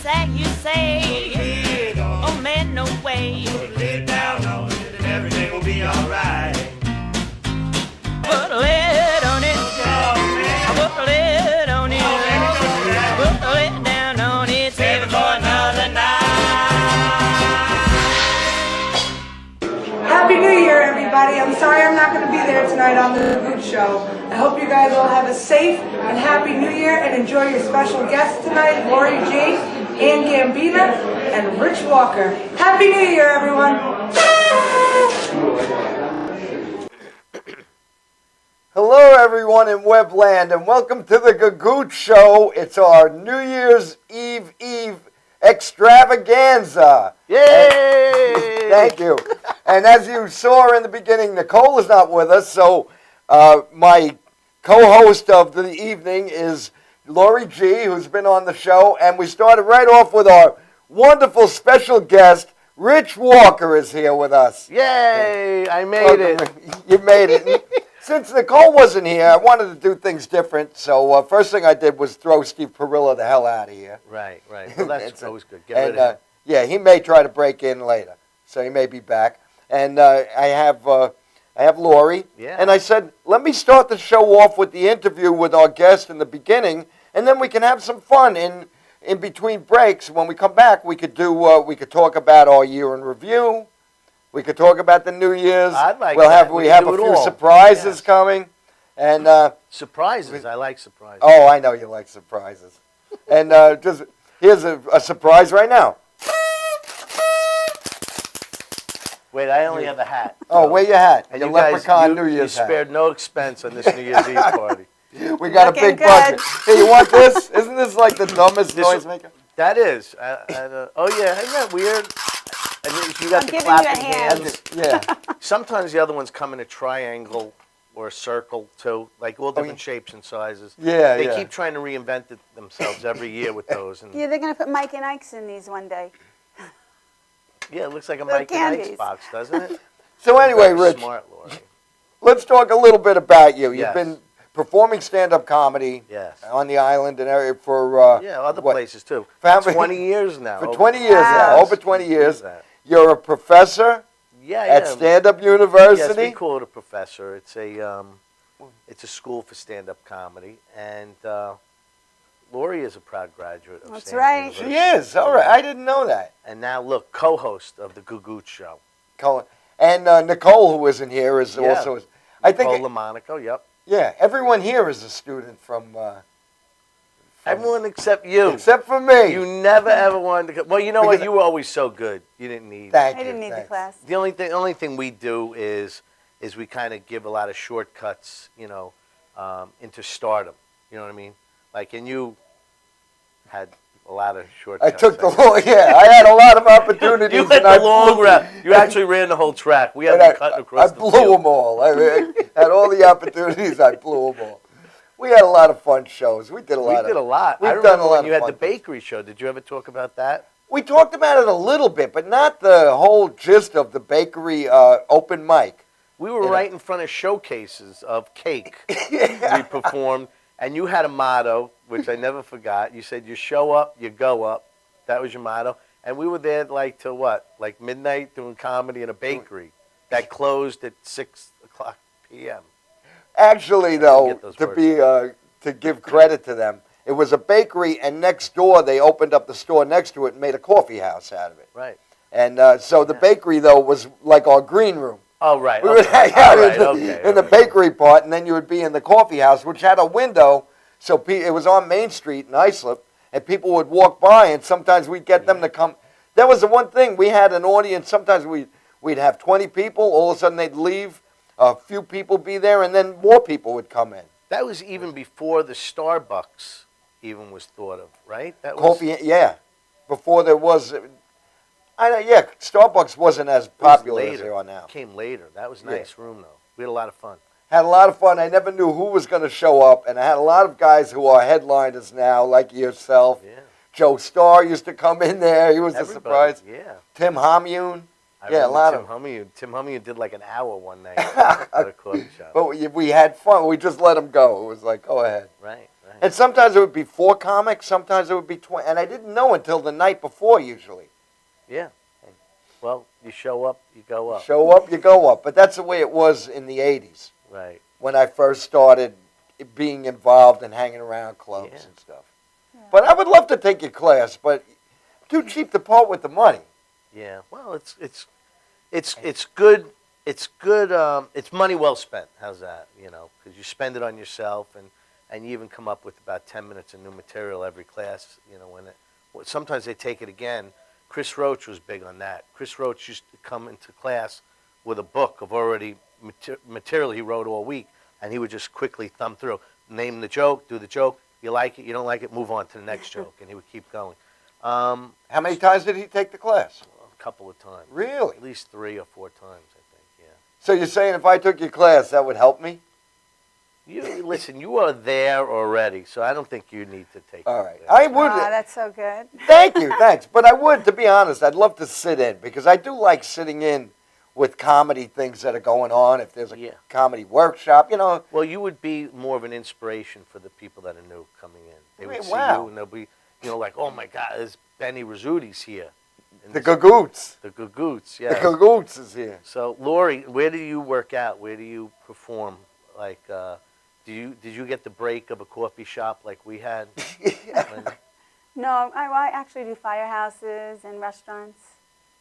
that you say. Oh man, no way. Lay down on it and everything will be alright. Put a lid on it. Put a lid on it. Put a lid down on it. Save it for another night. Happy New Year, everybody. I'm sorry I'm not going to be there tonight on the Gagootz Show. I hope you guys all have a safe and happy New Year and enjoy your special guests tonight, Lori G, Ann Gambina, and Rich Walker. Happy New Year, everyone. Hello, everyone in Webland, and welcome to the Gagootz Show. It's our New Year's Eve extravaganza. Yay! Thank you. And as you saw in the beginning, Nicole is not with us, so my co-host of the evening is Lori G, who's been on the show, and we started right off with our wonderful special guest, Rich Walker is here with us. Yay! I made it. You made it. Since Nicole wasn't here, I wanted to do things different, so first thing I did was throw Steve Perillo the hell out of here. Right. Well, that's always good. Get rid of him. Yeah, he may try to break in later, so he may be back. And I have Lori. Yeah. And I said, let me start the show off with the interview with our guest in the beginning, and then we can have some fun in between breaks. When we come back, we could talk about our year in review. We could talk about the New Year's. I'd like we have a few surprises coming, and surprises. I like surprises. Oh, I know you like surprises. And here's a surprise right now. Wait, I only have a hat. Oh, wear your hat. And your you guys, leprechaun New Year's you hat. spared no expense on this New Year's Eve party. We got a big budget. Hey, you want this? Isn't this like the dumbest noise maker? That is. Oh yeah, isn't that weird? And you got the giving clapping you a hand. hands. Yeah. Sometimes the other ones come in a triangle or a circle too, like all different shapes and sizes. Yeah, They keep trying to reinvent themselves every year with those. And Yeah, they're going to put Mike and Ike's in these one day. yeah, it looks like a Little Mike and Ike's candies. box, doesn't it? So anyway, Very Rich, smart, Lori. let's talk a little bit about you. Yes. You've been performing stand-up comedy Yes. on the island and area for Other what? places too. Family- 20 years now. For 20 years now, Wow. over 20 years. That. You're a professor Yeah, at yeah. Stand-Up Yes, University. we call it a professor. It's a school for stand-up comedy, and Lori is a proud graduate of That's Stand-Up right. She University. is. All right. I didn't know that. And now look, co-host of the Gagootz Show. And Nicole, who isn't here, is Yeah. also. I think. Nicole Monaco, yep. Yeah, everyone here is a student from. Everyone except you. Except for me. You never ever wanted to come. Well, you know what? You were always so good. You didn't need. Thank I you. didn't need the thanks. class. The only thing we do is we kind of give a lot of shortcuts, into stardom. You know what I mean? Like, and you had a lot of shortcuts. I took the long. Yeah, I had a lot of opportunities. You had and I the long blew- route. You actually ran the whole track. We had and to cut I across the blew field. them all. I had all the opportunities. I blew them all. We had a lot of fun shows. We did a lot. We did a lot. We've I done remember a lot when of you had fun the bakery show. Did you ever talk about that? We talked about it a little bit, but not the whole gist of the bakery open mic. We were right in front of showcases of cake. We performed, and you had a motto, which I never forgot. You said, you show up, you go up. That was your motto. And we were there like till what? Like midnight doing comedy in a bakery that closed at 6 o'clock p.m. Actually, though, get those to give credit to them, it was a bakery, and next door they opened up the store next to it and made a coffee house out of it. Right. And so the bakery, though, was like our green room. Oh, right. We would hang out in the okay. bakery part, and then you would be in the coffee house, which had a window. So it was on Main Street in Islip, and people would walk by, and sometimes we'd get them to come. That was the one thing. We had an audience. Sometimes we'd have 20 people. All of a sudden, they'd leave. A few people be there, and then more people would come in. That was even before the Starbucks even was thought of, right? That was, Coffee, yeah. Before there was, Starbucks wasn't as popular as they are now. Came later. That was a nice room, though. We had a lot of fun. Had a lot of fun. I never knew who was going to show up, and I had a lot of guys who are headliners now, like yourself. Yeah. Joe Starr used to come in there. He was a surprise. Yeah. Tim Hamune. I Yeah, a remember lot Tim of Hummy. Tim Hummy did like an hour one night at a coffee shop. But we had fun. We just let him go. It was like, go ahead. Right. And sometimes it would be 4 comics, sometimes it would be 20, and I didn't know until the night before usually. Yeah. Well, you show up, you go up. Show up, you go up. But that's the way it was in the 80s. Right. When I first started being involved and hanging around clubs and stuff. Yeah. But I would love to take your class, but too cheap to part with the money. Yeah. Well, it's good. It's good. It's money well spent. How's that? Because you spend it on yourself, and you even come up with about 10 minutes of new material every class. Sometimes they take it again. Chris Roach was big on that. Chris Roach used to come into class with a book of already material he wrote all week, and he would just quickly thumb through, name the joke, do the joke. You like it, you don't like it, move on to the next joke, and he would keep going. How many times did he take the class? A couple of times. Really? At least 3 or 4 times, I think. Yeah. So you're saying if I took your class, that would help me? Listen, you are there already, so I don't think you need to take it. All right. I would. Oh, that's so good. Thank you, thanks. But I would, to be honest, I'd love to sit in, because I do like sitting in with comedy things that are going on. If there's a comedy workshop, Well, you would be more of an inspiration for the people that are new coming in. They would see wow. you, and they'll be, like, oh, my God, there's Benny Rizzuto's here. And the Gagootz. The Gagootz, yeah. The Gagootz is here. So, Lori, where do you work out? Where do you perform? Like, did you get the break of a coffee shop like we had? No, I actually do firehouses and restaurants.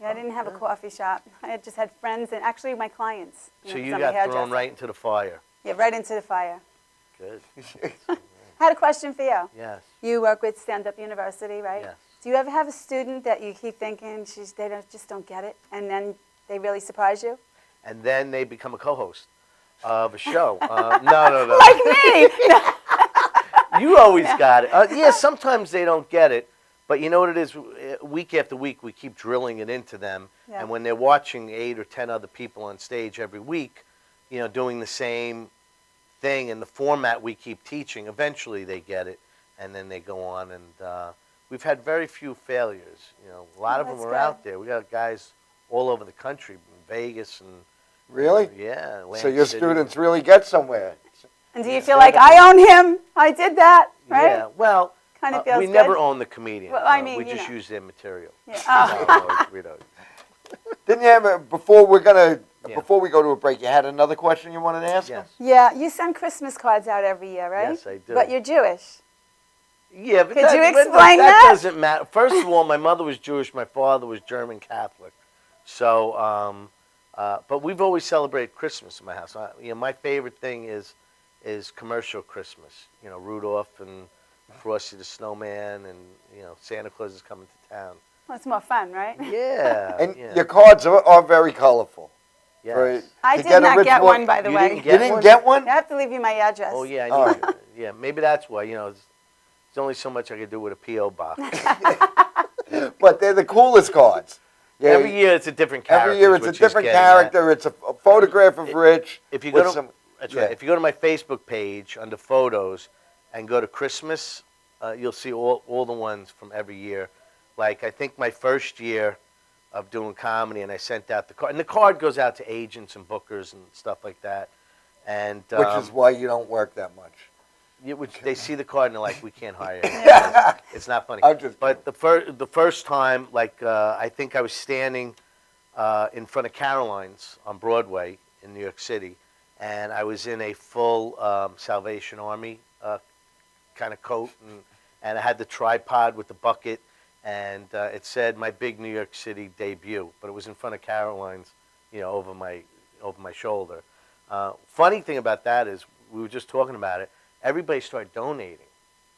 Yeah, I didn't have a coffee shop. I just had friends and actually my clients. So you got thrown right into the fire. Yeah, right into the fire. Good. I had a question for you. Yes. You work with Stand Up University, right? Yes. Do you ever have a student that you keep thinking they just don't get it, and then they really surprise you? And then they become a co-host of a show. No. Like me! You always got it. Yeah, sometimes they don't get it, but you know what it is? Week after week, we keep drilling it into them, and when they're watching 8 or 10 other people on stage every week, doing the same thing in the format we keep teaching, eventually they get it, and then they go on, and we've had very few failures. A lot of them are out there. We got guys all over the country, in Vegas and really? Yeah. Atlantic so your City. Students really get somewhere. And do you feel like I own him? I did that, right? Yeah. Well, kind of feels we good. never own the comedian. Well, I mean, we just use their material. Yeah. Oh. We don't. Didn't you have before we go to a break? You had another question you wanted to ask? Yes. Yeah, you send Christmas cards out every year, right? Yes, I do. But you're Jewish. Yeah, but Could you explain that that? doesn't matter. First of all, my mother was Jewish. My father was German Catholic. So, but we've always celebrated Christmas in my house. My favorite thing is commercial Christmas. Rudolph and Frosty the Snowman, and Santa Claus is coming to town. Well, it's more fun, right? Yeah. And your cards are very colorful. Yes. I did not get one, by the way. You didn't get one? I have to leave you my address. Oh yeah, I need yeah. Maybe that's why. There's only so much I could do with a PO box. But they're the coolest cards. Yeah, every year it's a different character. Every year it's a different character. It's a photograph of Rich. If you go to that's right. If you go to my Facebook page under photos and go to Christmas, you'll see all the ones from every year. Like I think my first year of doing comedy, and I sent out the card, and the card goes out to agents and bookers and stuff like that. And which is why you don't work that much. They see the card and they're like, we can't hire you. It's not funny. But the first time, like I think I was standing in front of Caroline's on Broadway in New York City, and I was in a full Salvation Army kind of coat, and I had the tripod with the bucket, and it said my big New York City debut, but it was in front of Caroline's, over my shoulder. Funny thing about that is, we were just talking about it. Everybody started donating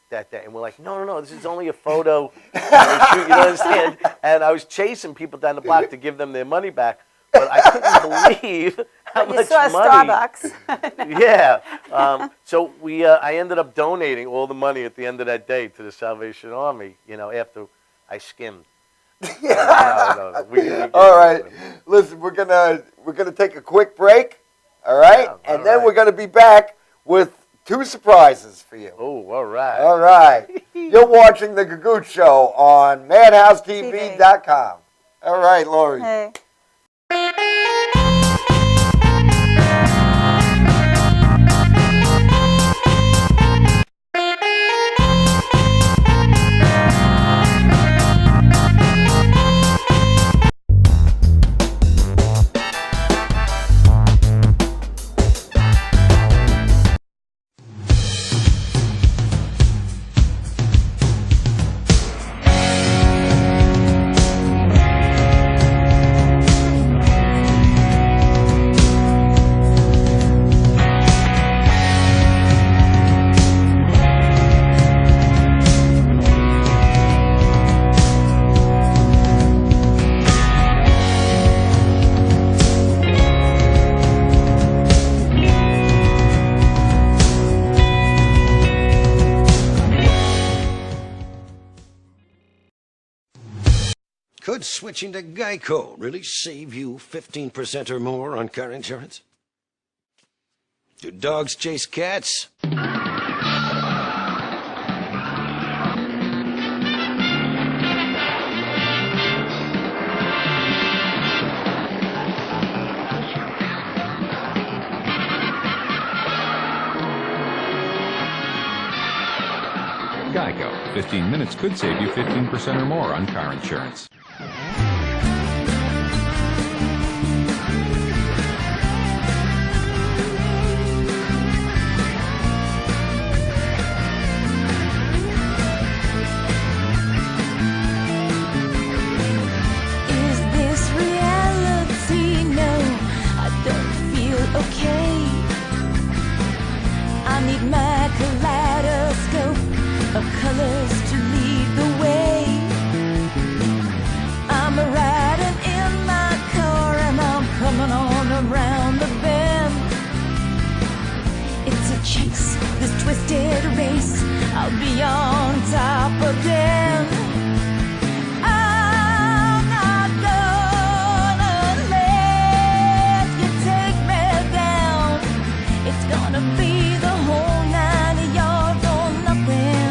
that day, and we're like, no, this is only a photo. You understand? And I was chasing people down the block to give them their money back, but I couldn't believe how much money. Starbucks. Yeah. So I ended up donating all the money at the end of that day to the Salvation Army. After I skimmed. No. All right. Listen, we're gonna take a quick break. All right, and then we're gonna be back with 2 surprises for you. Oh, all right. All right. You're watching The Gagootz Show on MadhouseTV.com. All right, Lori. Hey. Could switching to Geico really save you 15% or more on car insurance? Do dogs chase cats? Geico. 15 minutes could save you 15% or more on car insurance. Is this reality? No, I don't feel okay. I need my kaleidoscope of colors to lead the way. I'm riding in my car and I'm coming on around the bend. It's a chase, this twisted race. I'll be on top again. I'm not gonna let you take me down. It's gonna be the whole 9 yards or nothing.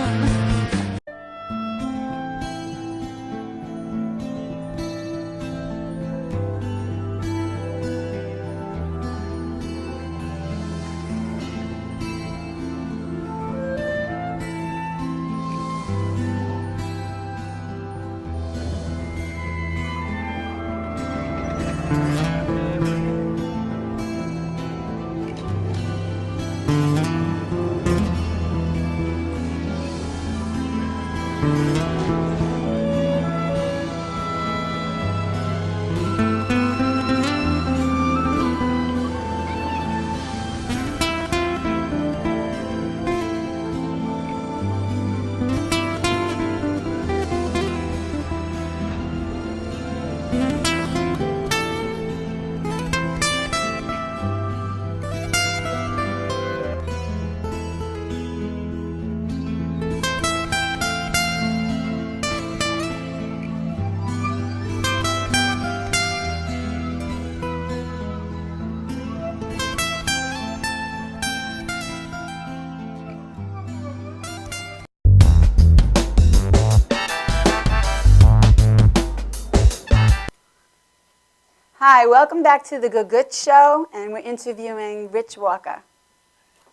Hi, welcome back to the Gagootz Show, and we're interviewing Rich Walker.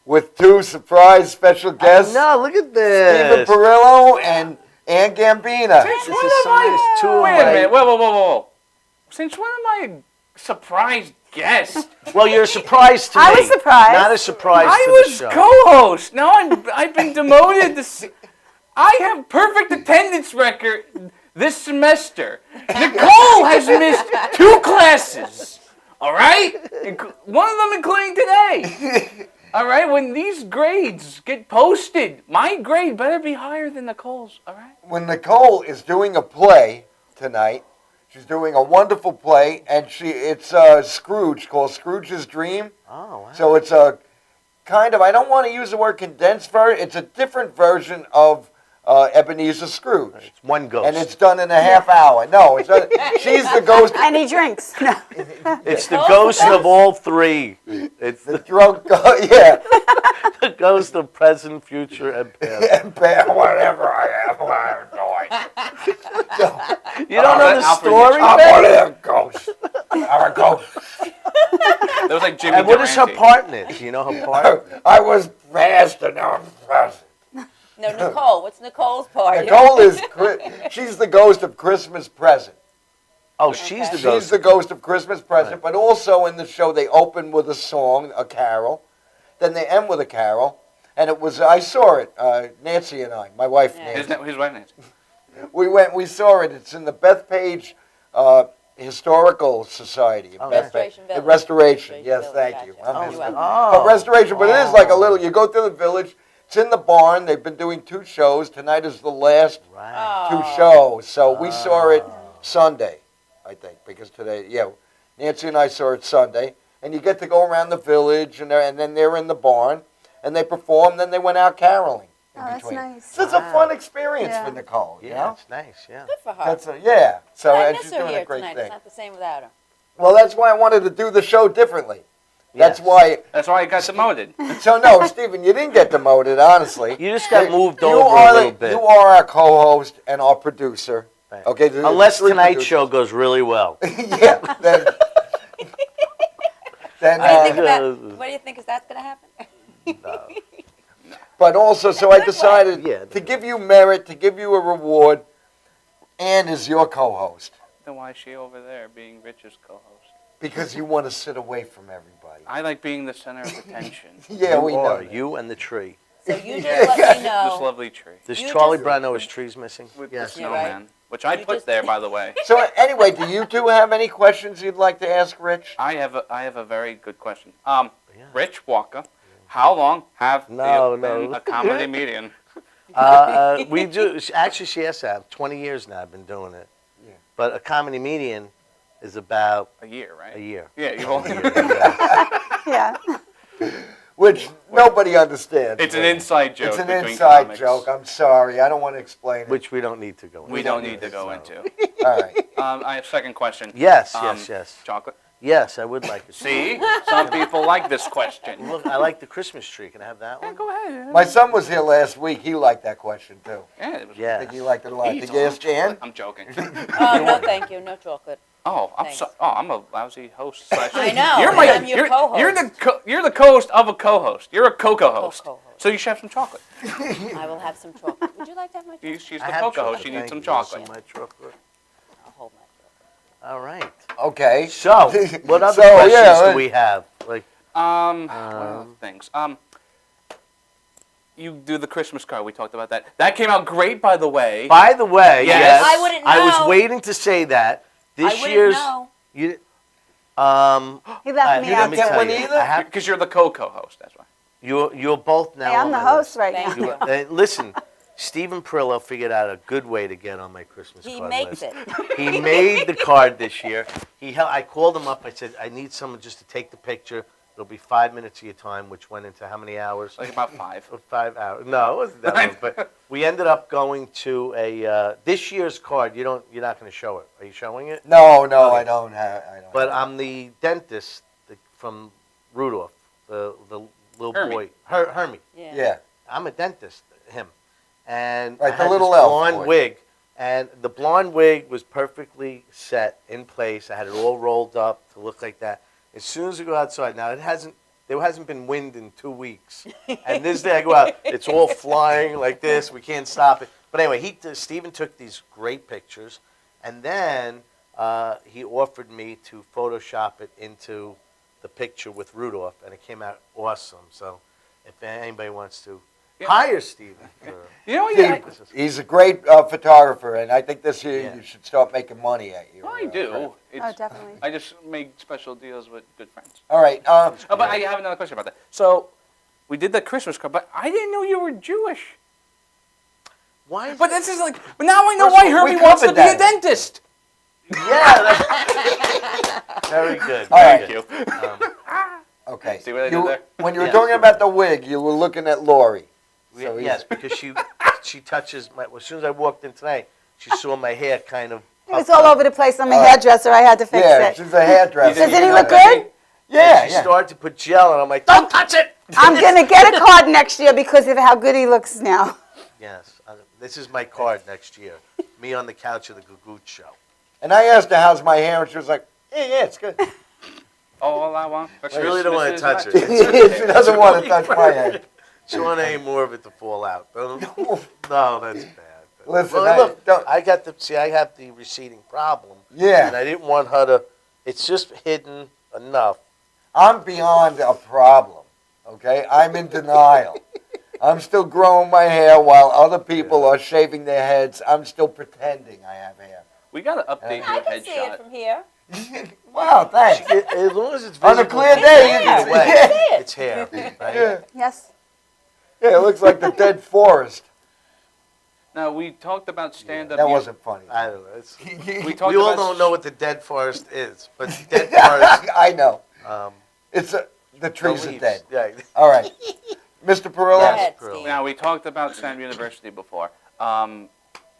With two surprise special guests, No, look at Steven this. Perillo and Ann Gambina. This is so nice. Two Wait a away. minute. Whoa. Since when am I a surprise guest? Well, you're a surprise to me. I was surprised. Not a surprise I to was the show. co-host. Now I've been demoted. I have perfect attendance record this semester. Nicole has missed 2 classes. All right? One of them including today. All right? When these grades get posted, my grade better be higher than Nicole's. All right? When Nicole is doing a play tonight, she's doing a wonderful play, and it's Scrooge, called Scrooge's Dream. Oh, wow. So it's a kind of, I don't want to use the word condensed version, it's a different version of Ebenezer Scrooge. It's one ghost. And it's done in a half hour. No, she's the ghost. And he drinks. No. It's the ghost of all three. It's The drunk, yeah. the ghost of present, future, and past. And whatever I am, I have no idea. You don't know the Alfred story, I'm man? one of them ghosts. I'm a ghost. That was like Jimmy And what is her Durante. part in it? Do you know her part? I was past and now I'm present. No, Nicole. What's Nicole's part? Nicole is, she's the ghost of Christmas Present. Oh, she's the She's ghost. the ghost of Christmas Present, Right. but also in the show they open with a song, a carol, then they end with a carol, and it was, I saw it, Nancy and I, my wife Nancy. His wife Nancy. We saw it, it's in the Bethpage Historical Society. Oh, Restoration The Village. Restoration, yes, Village, thank gotcha. you. Oh, I'm you're Mr. welcome. But restoration, but it is like a little, you go through the village, it's in the barn, they've been doing 2 shows, tonight is the last Right. 2 shows, so we saw it Sunday, I think, because today, yeah, Nancy and I saw it Sunday, and you get to go around the village, and then they're in the barn, and they perform, then they went out caroling. Oh, that's between. nice. So it's a Wow. fun experience Yeah. for Nicole. You Yeah, know? it's nice. Yeah. Good for her. That's yeah. So I and miss she's her doing here a great tonight. thing. It's not the same without her. Well, that's why I wanted to do the show differently. That's Yes. why. That's why I got demoted. So no, Stephen, you didn't get demoted, honestly. You just got moved You over are a little bit. You are our co-host and our producer. Right. Okay. there's Unless three tonight's producers. show goes really well. Yeah. Then, What do you think is that's going to happen? No. but also, so I decided Yeah. to give you merit, to give you a reward. Ann is your co-host Then why is she over there being Rich's co-host? because you want to sit away from everybody. I like being the center of attention. Yeah, you we know. are. that. You and the tree. So you just let me This know. lovely tree. Does You Charlie just- Brown know his tree's missing? With Yes. the Yeah, right. snowman. Which I You put just- there, by the way. So anyway, do you two have any questions you'd like to ask Rich? I have a very good question. Yeah. Rich Walker, how long have No, you been no. a comedy median? We do. Actually, she has to have 20 years now. I've been doing it. Yeah. But a comedy median is about A year, right? a year. Yeah, you only. Yeah. Which nobody understands. It's an inside joke. It's an between inside comics. joke. I'm sorry. I don't want to explain it. Which we don't need to go into. We don't need to go So- into. All right. I have a second question. Yes, Um, yes. Chocolate. Yes, I would like it. See, some people like this question. Look, I like the Christmas tree. Can I have that Yeah, one? go ahead. My son was here last week. He liked that question too. Yeah, it was I Yeah. think he liked it a lot. He's Did you ask Jan? I'm joking. Oh, no, thank you. No chocolate. Oh, I'm Thanks. so. Oh, I'm a lousy host. I know, You're and I'm your co-host. You're the co-host of a co-host. You're a co-host. Co-host. So you should have some chocolate. I will have some chocolate. Would you like to have my chocolate? She's I the have co-host. chocolate. She needs Thank some you. chocolate. Some of my chocolate. I'll hold my chocolate. All right. Okay. So, what other So, questions yeah, do we have? Like, What other things? You do the Christmas card. We talked about that. That came out great, by the way. by the way, Yes. yes, I wouldn't I was know. waiting to say that. This I wouldn't year's know. you. He left me You out. didn't Let me get tell one you, either? I have, Oh. Because you're the co-host. That's why. you're both now. Hey, I'm on the my host list. right Thank now. you. Listen, Stephen Perillo figured out a good way to get on my Christmas He card makes list. it. He made the card this year. I called him up. I said, I need someone just to take the picture. It'll be 5 minutes of your time, which went into how many hours? Like about 5. 5 hours. No, it wasn't that long. But we ended up going to a this year's card. You're not going to show it. Are you showing it? No, Okay. I don't have. I don't. But have. I'm the dentist from Rudolph, the little Hermie. boy, Hermie. Yeah. Yeah. I'm a dentist, him, and Right, I the had little this elf blonde boy. wig, and the blonde wig was perfectly set in place. I had it all rolled up to look like that. As soon as we go outside, now there hasn't been wind in 2 weeks, and this day I go out, it's all flying like this. We can't stop it. But anyway, Stephen took these great pictures, and then he offered me to Photoshop it into the picture with Rudolph, and it came out awesome. So if anybody wants to hire Stephen. You know, Steve, he's a great photographer, and I think this year Yeah. you should start making money at you. I do. Oh, It's, definitely. I just make special deals with good friends. All right. Oh, but I have another question about that. So, we did the Christmas card, but I didn't know you were Jewish. Why? But this is like, but now I know First why of all, we Herbie wants to covered be a that. dentist. Yeah. Very good. All very right. good. Thank you. Okay. See what I did there? When you were Yes. talking about the wig, you were looking at Lori. So Yes, because she touches my. As soon as I walked in tonight, she saw my hair kind of. It was all over the place. I'm a hairdresser. I had to fix Yeah, it. she's a hairdresser. Doesn't he look good? Yeah, She yeah. started to put gel, and I'm like, don't touch it. I'm going to get a card next year because of how good he looks now. Yes, this is my card next year. Me on the couch of the Gagootz Show. And I asked her, how's my hair? And she was like, yeah, it's good. All I want for She really don't want to touch Christmas it. is She doesn't want to touch my head. She want any more of it to fall out. No, that's bad. Listen, Well, look, don't- I have the receding problem. Yeah. And I didn't want her to. It's just hidden enough. I'm beyond a problem, okay? I'm in denial. I'm still growing my hair while other people are shaving their heads. I'm still pretending I have hair. We got to update I your can see it headshot. from here. Wow, thanks. As long as it's visible. On a clear day, you hair. can Way, see it. it's hair, right? Yeah. Yes. Yeah, it looks like the dead forest. Now, we talked about stand-up. That wasn't funny. I don't know. It's, We talked we all about don't know what the dead forest is, but dead forest. I know. Um, It's the trees are leaves. dead. Yeah. All right. Mr. Perillo? Go ahead, Perillo. Steve. Now, we talked about Sam University before.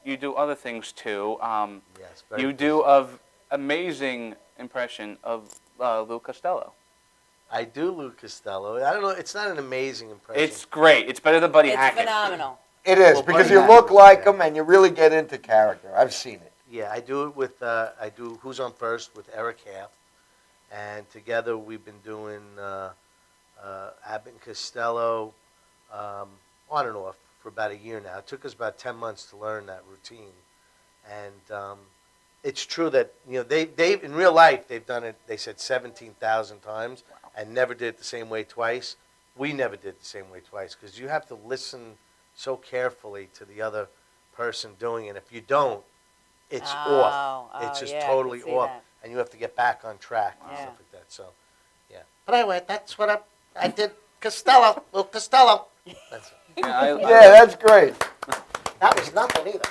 You do other things too. Yes. very You do pleased. an amazing impression of Lou Costello. I do Lou Costello. I don't know. It's not an amazing impression. It's great. It's better than Buddy It's Hackett. phenomenal. It is, Well, because Buddy you Hackett look was like bad. him and you really get into character. I've seen it. Yeah, I do it with, I do Who's on First with Eric Half. And together we've been doing Abbott and Costello on and off for about a year now. It took us about 10 months to learn that routine. And it's true that, they in real life, they've done it, they said 17,000 times and never did it the same way twice. We never did it the same way twice because you have to listen so carefully to the other person doing it. If you don't, it's off. It's just yeah, I can totally see off. that. And you have to get back on track and Yeah. stuff like that. So, yeah. But anyway, that's what I did. Costello, Lou Costello. That's it. Yeah, Yeah, that's great. That was nothing either.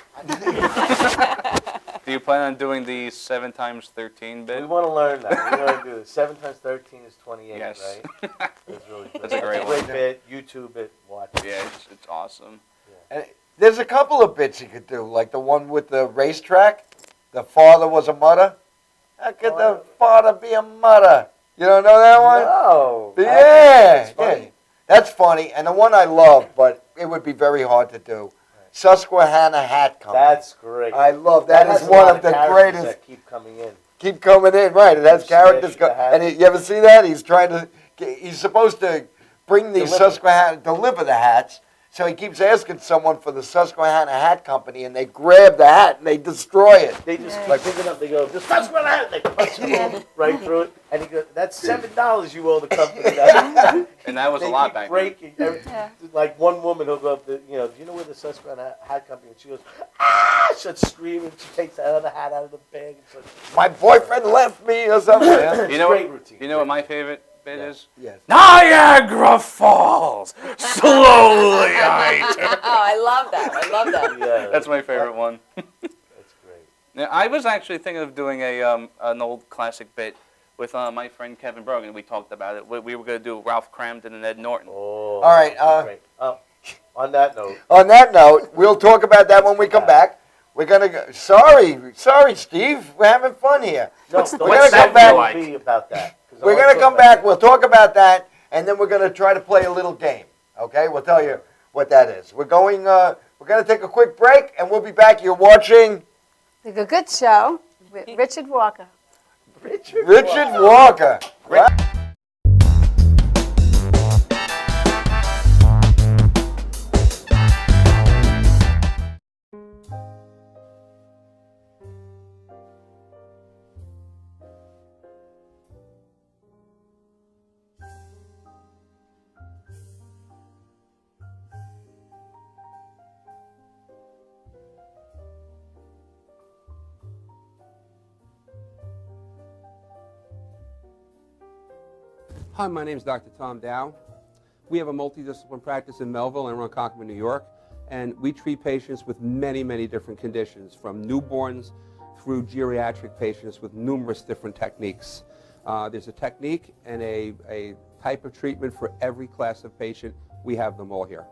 Do you plan on doing the 7 times 13 We bit? want to learn that. We want to do it. 7 times 13 is 28, Yes. right? That's really good. That's a great one. bit. YouTube it. Watch it. Yeah, it's awesome. And there's a couple of bits you could do, like the one with the racetrack. The father was a mother. How could the father be a mother? You don't know that one? No. Yeah, That's funny. yeah. That's funny. And the one I love, but it would be very hard to do. Susquehanna Hat Company. That's great. I love that. has Is a one lot of the characters greatest. that keep coming in. Keep coming in, right? It has Smash characters. the hat. And you ever see that? He's trying to. He's supposed to bring these deliver the hats. So he keeps asking someone for the Susquehanna Hat Company, and they grab the hat and they destroy it. They just keep picking up. They go, "This Susquehanna Hat." They punch him right through it, and he goes, "That's $7 you owe the company." Now. And that was They a lot keep back then. breaking. Like one woman who'll go up, do you know where the Susquehanna Hat Company? And she goes, "Ah!" She starts screaming. She takes that other hat out of the bag. And My boyfriend left me or something. You know great what? routine. You know what my favorite bit is? Yes. Niagara Falls, slowly I turn. Oh, I love that. I love that. Yeah, That's my favorite one. That's great. Now, I was actually thinking of doing an old classic bit with my friend Kevin Brogan. We talked about it. We were going to do Ralph Cramden and Ed Norton. Oh, All right, that's great. On that note, On that note, we'll talk about that when we come back. We're gonna go. Sorry, Steve. We're having fun here. no, What's the that next feel will like? be about that. 'Cause I We're wanna gonna talk come about back. We'll talk about that, and then we're gonna try to play a little game. Okay? We'll tell you what that is. We're going. We're gonna take a quick break, and we'll be back. You're watching The Gagootz Show with Richard Walker. Richard Walker. Right? Hi, my name is Dr. Tom Dow. We have a multidiscipline practice in Melville and Ronkonkoma, New York, and we treat patients with many, many different conditions, from newborns through geriatric patients with numerous different techniques. There's a technique and a type of treatment for every class of patient. We have them all here.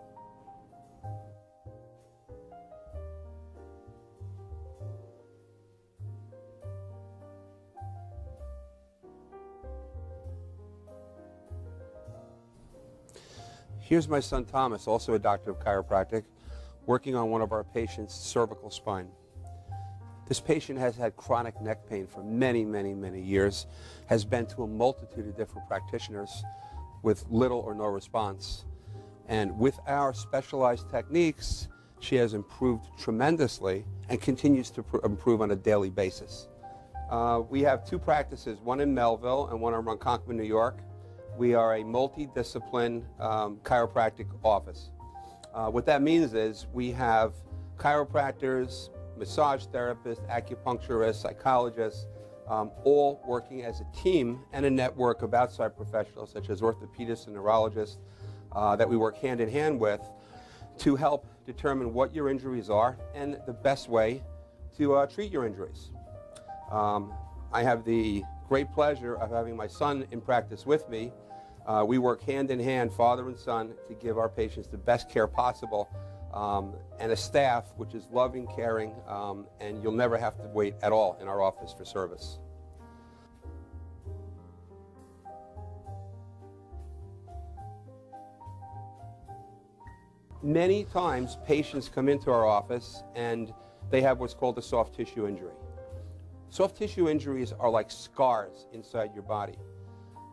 Here's my son Thomas, also a doctor of chiropractic, working on one of our patients' cervical spine. This patient has had chronic neck pain for many, many, many years, has been to a multitude of different practitioners with little or no response. And with our specialized techniques, she has improved tremendously and continues to improve on a daily basis. We have two practices, one in Melville and one in Ronkonkoma, New York. We are a multidiscipline chiropractic office. What that means is we have chiropractors, massage therapists, acupuncturists, psychologists, all working as a team and a network of outside professionals such as orthopedists and neurologists that we work hand in hand with to help determine what your injuries are and the best way to treat your injuries. I have the great pleasure of having my son in practice with me. We work hand in hand, father and son, to give our patients the best care possible, and a staff which is loving, caring, and you'll never have to wait at all in our office for service. Many times patients come into our office and they have what's called a soft tissue injury. Soft tissue injuries are like scars inside your body.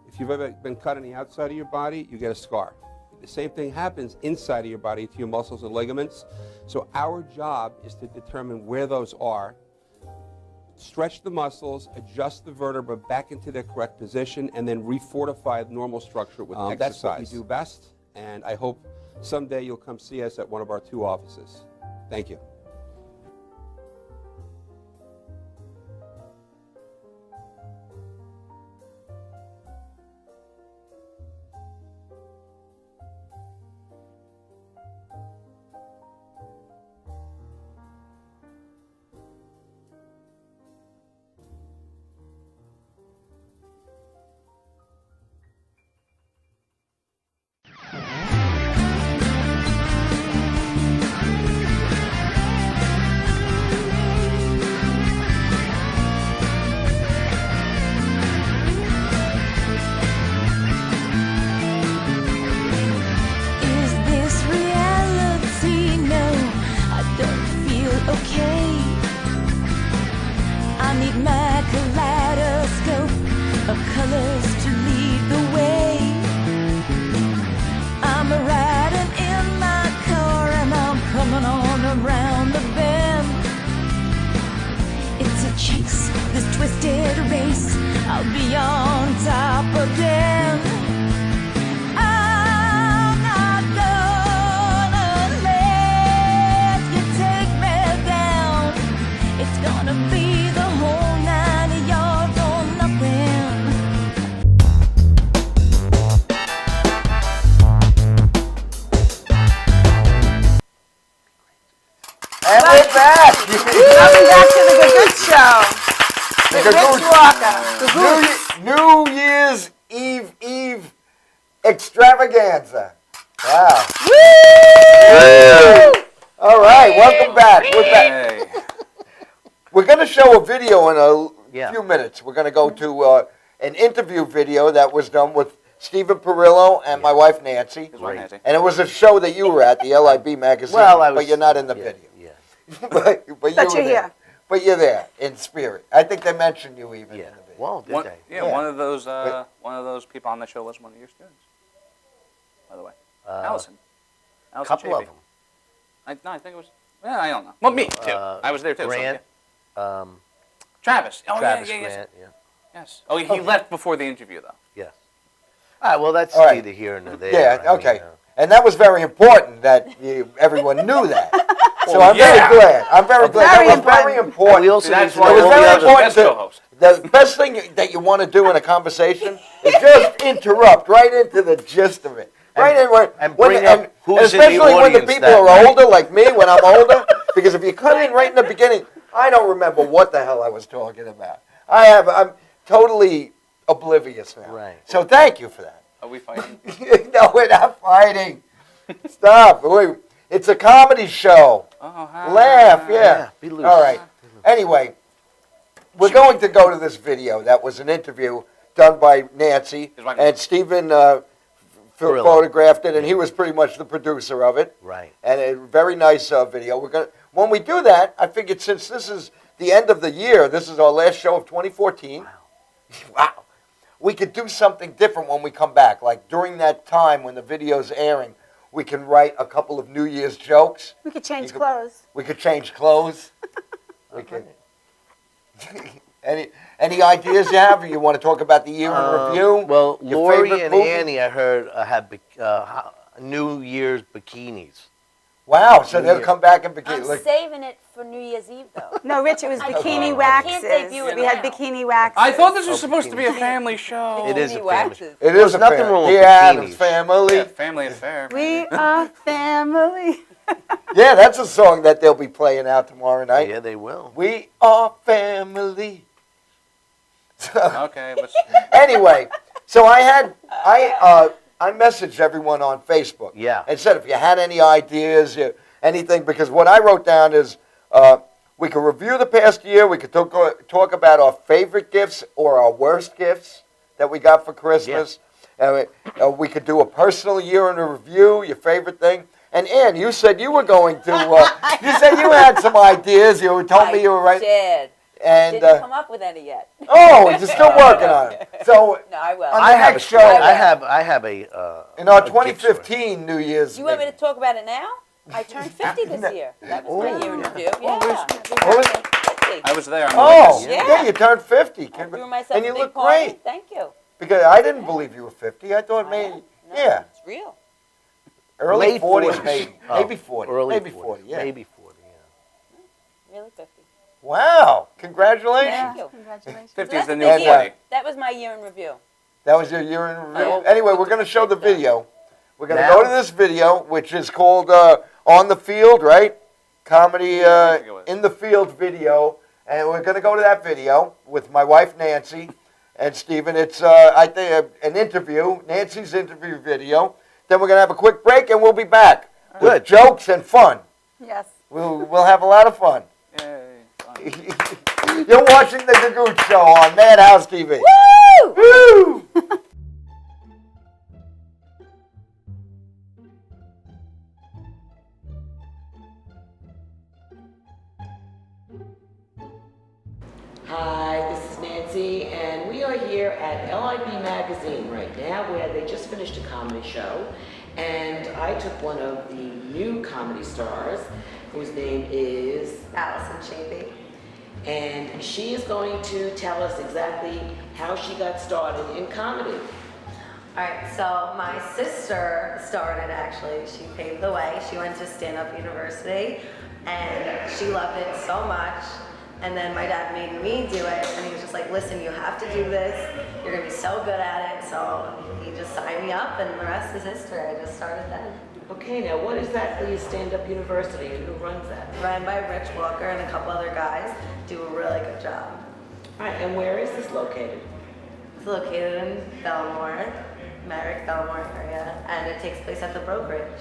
If you've ever been cut on the outside of your body, you get a scar. The same thing happens inside of your body to your muscles and ligaments. So our job is to determine where those are, stretch the muscles, adjust the vertebra back into their correct position, and then refortify the normal structure with exercise. That's what we do best, and I hope someday you'll come see us at one of our 2 offices. Thank you. I'll be on top again. I'm not gonna let you take me down. It's gonna be the whole 9 yards or nothing. And we're back. Welcome back to the Gagootz Show. The Rich Wal. New Year's Eve extravaganza. Wow. Woo! All right, welcome back. We're back. We're going to show a video in a few minutes. We're going to go to an interview video that was done with Stephen Perillo and my wife Nancy. And it was a show that you were at, the LIB magazine, but you're not in the video. but you're here. But you're there in spirit. I think they mentioned you even in the video. Well, did they? Yeah, one of those people on the show was one of your students. By the way, Allison. A couple of them. I think it was. Yeah, I don't know. Well, me too. I was there too. Grant. So, Travis. Oh, Travis yeah. Grant. Yes. Oh, he left before the interview though. Yes. All right. Well, that's neither here nor there. Yeah. Okay. And that was very important that everyone knew that. So I'm very glad. I'm very glad. That was very important. We also It was very important. The best thing that you want to do in a conversation is just interrupt right into the gist of it. Right in where, especially when the people are older, like me, when I'm older. Because if you cut in right in the beginning, I don't remember what the hell I was talking about. I'm totally oblivious now. Right. So thank you for that. Are we fighting? No, we're not fighting. Stop. It's a comedy show. Laugh, yeah. Be loose. All right. Anyway, we're going to go to this video that was an interview done by Nancy, and Stephen photographed it, and he was pretty much the producer of it. Right. And a very nice video. When we do that, I figured since this is the end of the year, this is our last show of 2014. Wow. We could do something different when we come back. Like during that time when the video's airing, we can write a couple of New Year's jokes. We could change clothes. We could change clothes. We could. Any ideas you have? Or you want to talk about the year in review? Well, Your Lori favorite and movie? Annie, I heard, have New Year's bikinis. Wow, so they'll come back in bikini. I'm saving it for New Year's Eve, though. No, Rich, it was bikini waxes. We had bikini waxes. I thought this was supposed to be a family show. It is a family show. It is nothing wrong with the Addams bikinis. Family. Yeah, family affair. We are family. Yeah, that's a song that they'll be playing out tomorrow night. Yeah, they will. We are family. Okay, let's... Anyway, So I messaged everyone on Facebook. Yeah. And said if you had any ideas, anything, because what I wrote down is we could review the past year. We could talk about our favorite gifts or our worst gifts that we got for Christmas. Yeah. We could do a personal year in a review, your favorite thing. And Ann, you said you were going to. You said you had some ideas. You told me you were right. I did. And Didn't come up with any yet. oh, you're still working on it. So no, I will. On the next show, I have a. In our 2015 New Year's. You want me to talk about it now? I turned 50 this year. That was my year in review. Yeah. I was there. Oh, yeah, you turned 50. I threw myself and you a big look party. great. Thank you. Because I didn't believe you were 50. I thought maybe, No, yeah. It's real. Early Late 40s, 40s. maybe. Oh, Maybe 40. early Maybe 40s. 40, yeah. Maybe 40, yeah. Really 50. Wow. Congratulations. Thank you. Congratulations. 50 is the So new that's the 40. That was my year in review. That was your year in review. Yeah. Anyway, we're going to show the video. We're going to Now? go to this video, which is called On the Field, right? Comedy in the Field video. And we're going to go to that video with my wife, Nancy, and Stephen. It's, I think, an interview, Nancy's interview video. Then we're going to have a quick break, and we'll be back with jokes and fun. Yes. We'll have a lot of fun. Yay, fun. You're watching the Gagootz Show on Madhouse TV. Woo! Woo! Hi, this is Nancy, and we are here at LIB Magazine right now, where they just finished a comedy show, and I took one of the new comedy stars, whose name is Allison Chapey. and she is going to tell us exactly how she got started in comedy. All right, so my sister started actually. She paved the way. She went to stand-up university, and she loved it so much. And then my dad made me do it, and he was just like, listen, you have to do this. You're gonna be so good at it. So he just signed me up, and the rest is history. I just started then. Okay, now what exactly is Stand-Up University, and who runs that? Run by Rich Wal and a couple other guys. Do a really good job. All right, and where is this located? It's located in Belmore, Merrick, Belmore area, and it takes place at the Brokerage.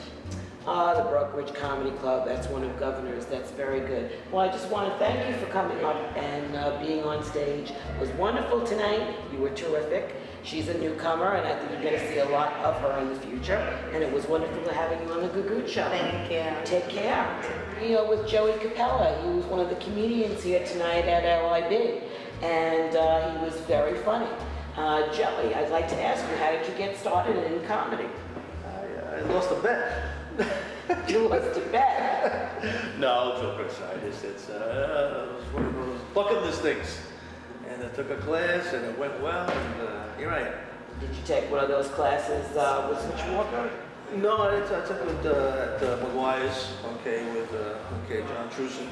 The Brokerage Comedy Club, that's one of Governor's, that's very good. Well, I just want to thank you for coming up and being on stage. It was wonderful tonight, you were terrific. She's a newcomer, and I think you're going to see a lot of her in the future. And it was wonderful having you on the Gagootz Show. Thank you. Take care. Here with Joey Capella. He was one of the comedians here tonight at LIB, and he was very funny. Joey, I'd like to ask you, how did you get started in comedy? I lost a bet. You lost a bet? No, joke aside, it's one of those bucket list things. And I took a class, and it went well, and here I am. Did you take one of those classes with Rich Wal? No, I took it at McGuire's, with John Truson.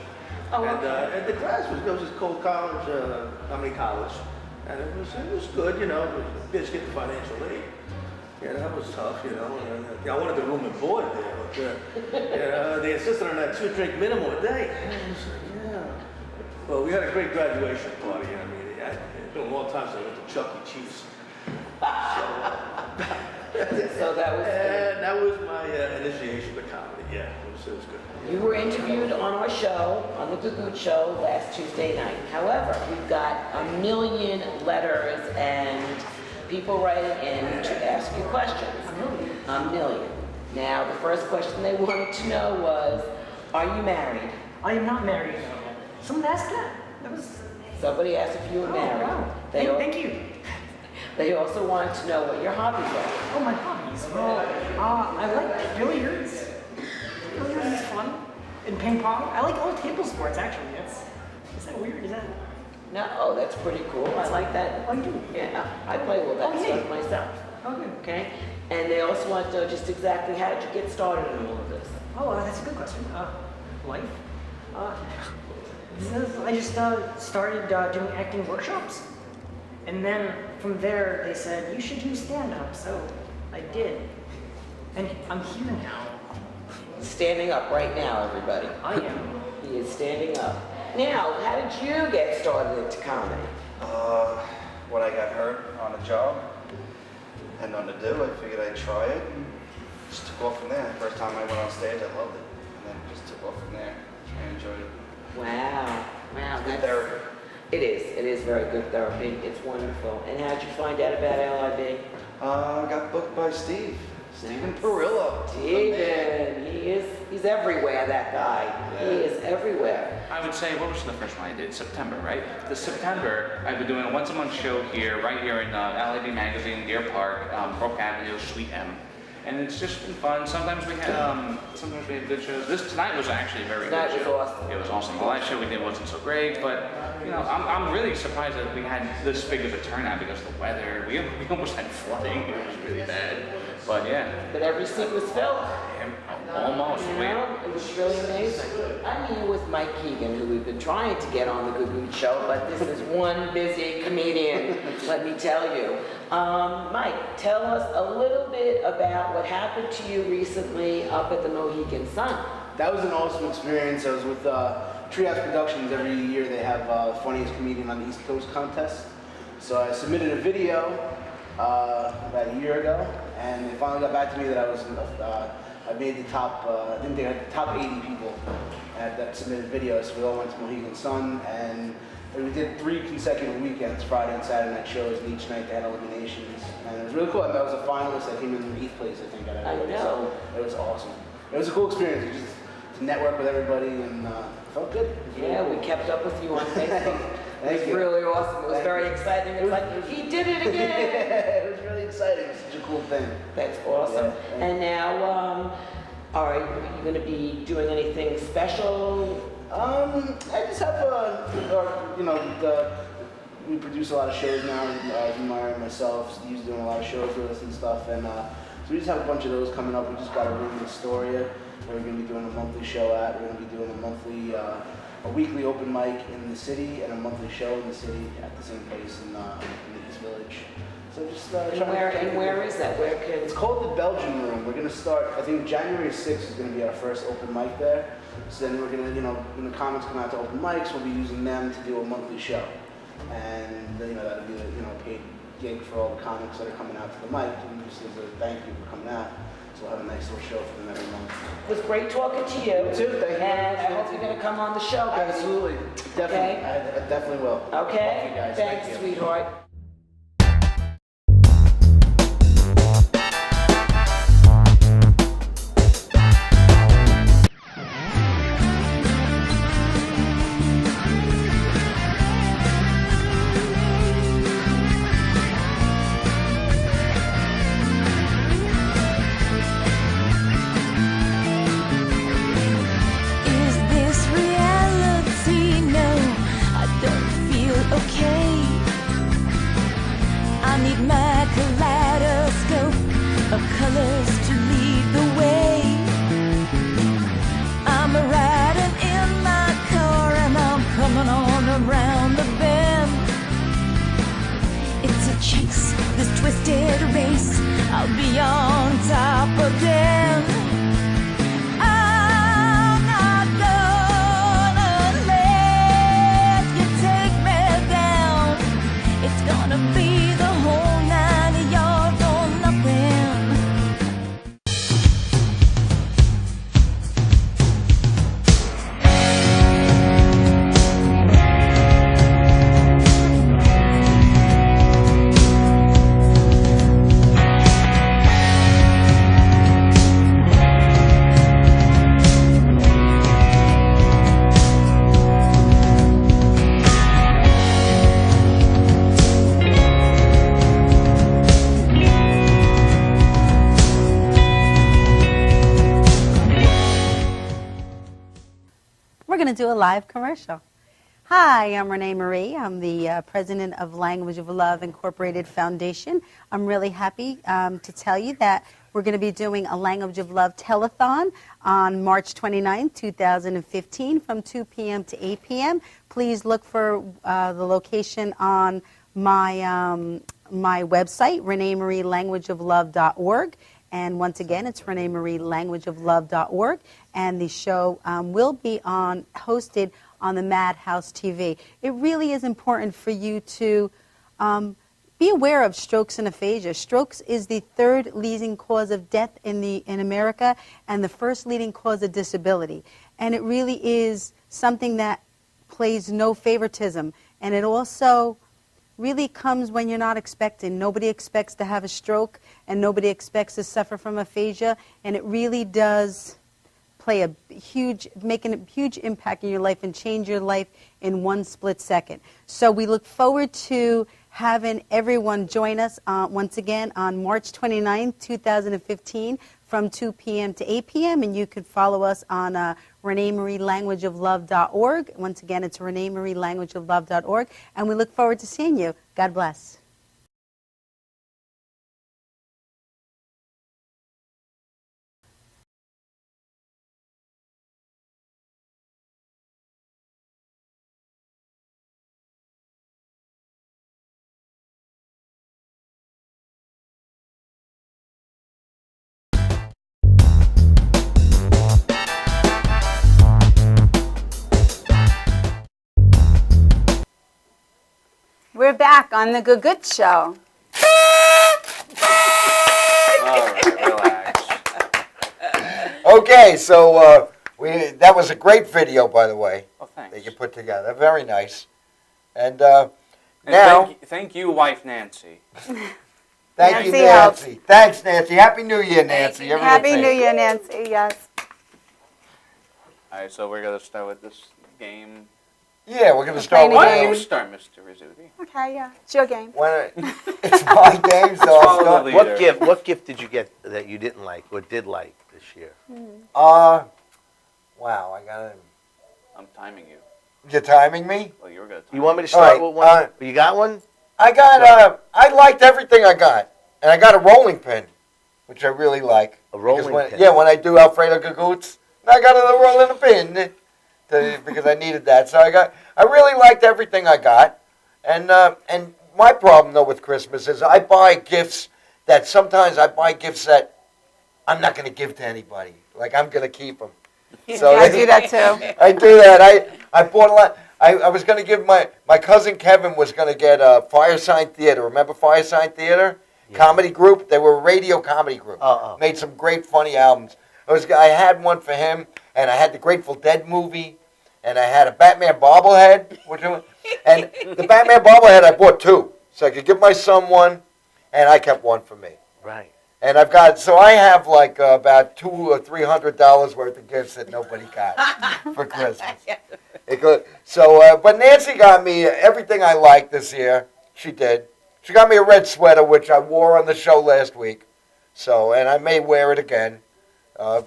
Oh, and, okay. and the class was just called comedy college, and it was good, just get the financial aid. Yeah, that was tough, and, I wanted the room and board there, but they insisted on that 2-drink minimum a day. Yeah. Well, we had a great graduation party. I mean, it's been a long time since I went to Chuck E. Cheese. So that was and that was my initiation to comedy. Yeah, it was good. You were interviewed on our show, on the Gagootz Show, last Tuesday night. However, we've got a million letters and people writing in to ask you questions. A million. Now, the first question they wanted to know was, are you married? I am not married. Someone asked that. Somebody asked if you were married. Wow. Thank you. They also wanted to know what your hobbies are. Oh, my hobbies. Well, I like billiards. Billiards is fun. And ping pong. I like all table sports, actually. Is that weird? Is that? No, that's pretty cool. I like that. Oh, you do? Yeah, I play with that stuff myself. Okay. And they also want to know just exactly how did you get started in all of this? Oh, that's a good question. Life. I just started doing acting workshops. And then from there, they said, you should do stand-up. So I did. And I'm here now. Standing up right now, everybody. I am. He is standing up. Now, how did you get started into comedy? When I got hurt on a job, had nothing to do, I figured I'd try it and just took off from there. First time I went on stage, I loved it. And then just took off from there. I enjoyed it. Wow. Wow. Good therapy. It is. It is very good therapy. It's wonderful. And how'd you find out about LIB? I got booked by Steve. Steven Perillo. Steven, he's everywhere, that guy. Yeah. He is everywhere. I would say, what was the first one I did? September, right? The September, I've been doing a once-a-month show here, right here in LIB Magazine, Deer Park, Brook Avenue, Suite M. And it's just been fun. Sometimes we have good shows. Tonight was actually a very good show. That was awesome. It was awesome. The last show we did wasn't so great, but you know, I'm really surprised that we had this big of a turnout because of the weather. We almost had flooding. It was really bad. But yeah. But every seat was filled. Almost. You know, it was really amazing. I'm here with Mike Keegan, who we've been trying to get on the Gagootz Show, but this is one busy comedian, let me tell you. Mike, tell us a little bit about what happened to you recently up at the Mohegan Sun. That was an awesome experience. I was with Treehouse Productions. Every year they have Funniest Comedian on the East Coast contest. So I submitted a video about a year ago, and they finally got back to me that I made the top, I think they had the top 80 people that submitted videos. So we all went to Mohegan Sun, and we did 3 consecutive weekends, Friday and Saturday night shows, and each night they had eliminations. And it was really cool. I was a finalist. I came in 8th place, I think, out of everybody. So it was awesome. It was a cool experience. Just to network with everybody, and it felt good. Yeah, we kept up with you on Facebook. It was really awesome. It was very exciting. It was like, he did it again. Yeah, it was really exciting. It was such a cool thing. That's awesome. Yeah, and now, are you going to be doing anything special? I just have we produce a lot of shows now. Mara and myself, Steve's doing a lot of shows with us and stuff, and so we just have a bunch of those coming up. We just got a room in Astoria where we're going to be doing a monthly show at. We're going to be doing a weekly open mic in the city and a monthly show in the city at the same place in the East Village. So just where is that? Where can? It's called the Belgian Room. We're going to start. I think January 6th is going to be our first open mic there. So then we're going to, when the comics come out to open mics, we'll be using them to do a monthly show, and that'll be a paid gig for all the comics that are coming out to the mic, and just as a thank you for coming out. So we'll have a nice little show for them every month. It was great talking to you. You too. Thank you. And I hope you're going to come on the show, baby. Absolutely. Definitely. Okay? I definitely will. Okay. Love you guys. Thanks, Thank you. sweetheart. Is this reality? No, I don't feel okay. I need my kaleidoscope of colors to lead the way. I'm riding in my car and I'm coming on around the bend. It's a chase, this twisted race. I'll be on top again. I'm not gonna let you take me down. It's gonna be the whole 9 yards or nothing. We're going to do a live commercial. Hi, I'm Renee Marie. I'm the president of Language of Love Incorporated Foundation. I'm really happy to tell you that we're going to be doing a Language of Love telethon on March 29, 2015 from 2 p.m. to 8 p.m. Please look for the location on my website, ReneeMarieLanguageOfLove.org. And once again, it's ReneeMarieLanguageOfLove.org. And the show will be hosted on the Madhouse TV. It really is important for you to be aware of strokes and aphasia. Strokes is the third leading cause of death in America and the first leading cause of disability. And it really is something that plays no favoritism. And it also really comes when you're not expecting. Nobody expects to have a stroke, and nobody expects to suffer from aphasia. And it really does play make a huge impact in your life and change your life in one split second. So we look forward to having everyone join us once again on March 29th, 2015 from 2 p.m. to 8 p.m. And you can follow us on ReneeMarieLanguageOfLove.org. Once again, it's ReneeMarieLanguageOfLove.org. And we look forward to seeing you. God bless. We're back on the Gagootz Show. Okay, so that was a great video, by the way. Oh, thanks. That you put together. Very nice. And And now, thank you, wife Nancy. thank you, Nancy Nancy. Thanks, Nancy. Happy New Year, Nancy. Everyone Happy say New it. Year, Nancy. Yes. All right, so we're going to start with this game. Yeah, we're going to start with Why the don't you game. start, Mr. Rizzuti? Okay, yeah. It's your game. It's my game, so I'll Follow start. the What leader. What gift did you get that you didn't like or did like this year? Wow, I got to... I'm timing you. You're timing me? Well, you were going to. You want me to All start right, with one? You got one? I got, I liked everything I got. And I got a rolling pin, which I really like. A rolling Because pin? Yeah, when I do Alfredo Gagootz, I got a rolling pin because I needed that. So I really liked everything I got. And my problem, though, with Christmas is I buy gifts that sometimes I buy gifts that I'm not going to give to anybody. Like, I'm going to keep them. So I do that too. I do that. I bought a lot. I was going to give my cousin Kevin was going to get a Firesign Theater. Remember Firesign Theater? Yeah. Comedy group. They were a radio comedy group. Made some great funny albums. I had one for him, and I had the Grateful Dead movie, and I had a Batman bobblehead. And the Batman bobblehead I bought two, so I could give my son one, and I kept one for me. Right. And I have like about $200 or $300 worth of gifts that nobody got for Christmas. But Nancy got me everything I liked this year. She did. She got me a red sweater, which I wore on the show last week. And I may wear it again,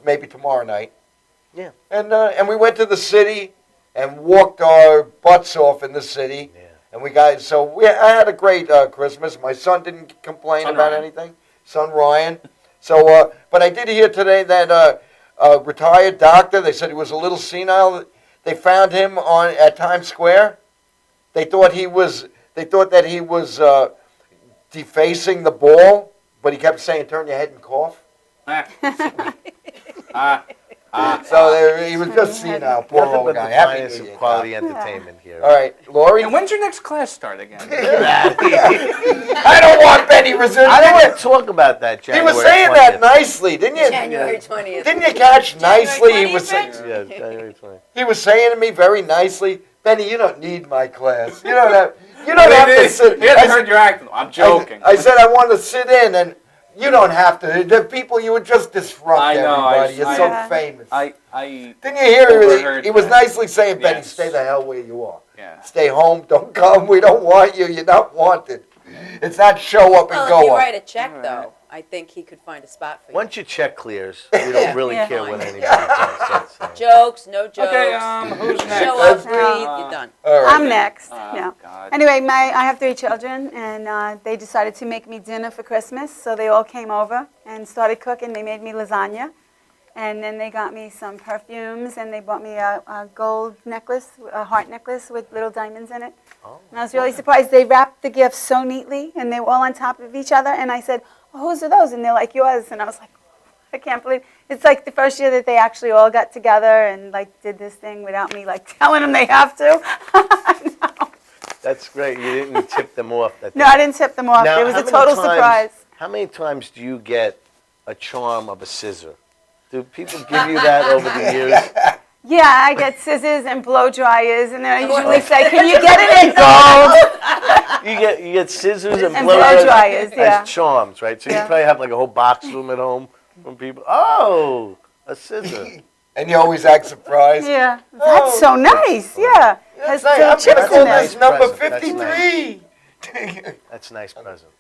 maybe tomorrow night. Yeah. And we went to the city and walked our butts off in the city. Yeah. And I had a great Christmas. My son didn't complain about anything. Son Ryan. But I did hear today that a retired doctor, they said he was a little senile. They found him at Times Square. They thought that he was defacing the ball, but he kept saying, "Turn your head and cough." He was just senile, poor Nothing old but guy. the Happy finest New of Year, quality Doc. entertainment here. All right, Lori. And when's your next class start again? I don't want Benny Rizzuti. I don't want to talk about that, He January was saying 20th. that nicely, didn't you? January 20th. Didn't you catch nicely? He was saying. Yeah, January 20th. He was saying to me very nicely, "Benny, you don't need my class. You don't have to sit." He hasn't heard your act. I'm joking. I said I want to sit in, and you don't have to. The people, you would just disrupt I know, everybody. You're so famous. Didn't you hear? He was nicely saying, "Benny, stay the hell where you are. Yeah. Stay home. Don't come. We don't want you. You're not wanted. It's not show up and Well, go if you up." write a check, though, I think he could find a spot for you. Once your check clears, we don't really Yeah. care what anybody does. Jokes, no jokes. Okay, who's next? Show up, breathe, you're done. I'm next. Oh, Yeah. God. Anyway, I have 3 children, and they decided to make me dinner for Christmas. So they all came over and started cooking. They made me lasagna, and then they got me some perfumes, and they bought me a gold necklace, a heart necklace with little diamonds in it. Oh. And I was really surprised. They wrapped the gifts so neatly, and they were all on top of each other. And I said, "Oh, whose are those?" And they're like, "Yours." And I was like, I can't believe it's like the first year that they actually all got together and like did this thing without me like telling them they have to. That's great. You didn't tip them off. No, I didn't tip them off. Now, It was how a many total times- surprise. How many times do you get a charm of a scissor? Do people give you that over the years? Yeah, I get scissors and blow dryers, and then I usually say, "Can you get it in gold?" You get scissors and And blow blow dryers, as yeah. charms, right? So you Yeah. probably have like a whole box of them at home from people. Oh, a scissor. And you always act surprised. Yeah, that's so nice. Yeah, has nice. some I'm chips gonna in call there. this number present. That's 53. That's a nice present.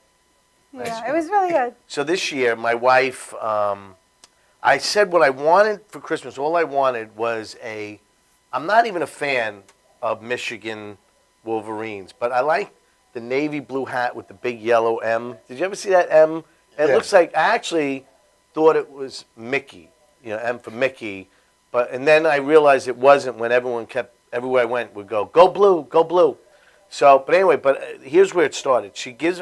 Yeah, it was really good. So this year, my wife, I said what I wanted for Christmas. All I wanted was I'm not even a fan of Michigan Wolverines, but I like the navy blue hat with the big yellow M. Did you ever see that M? It Yeah. looks like, I actually thought it was Mickey, M for Mickey. And then I realized it wasn't when everywhere I went would go blue, go blue. So, but anyway, here's where it started.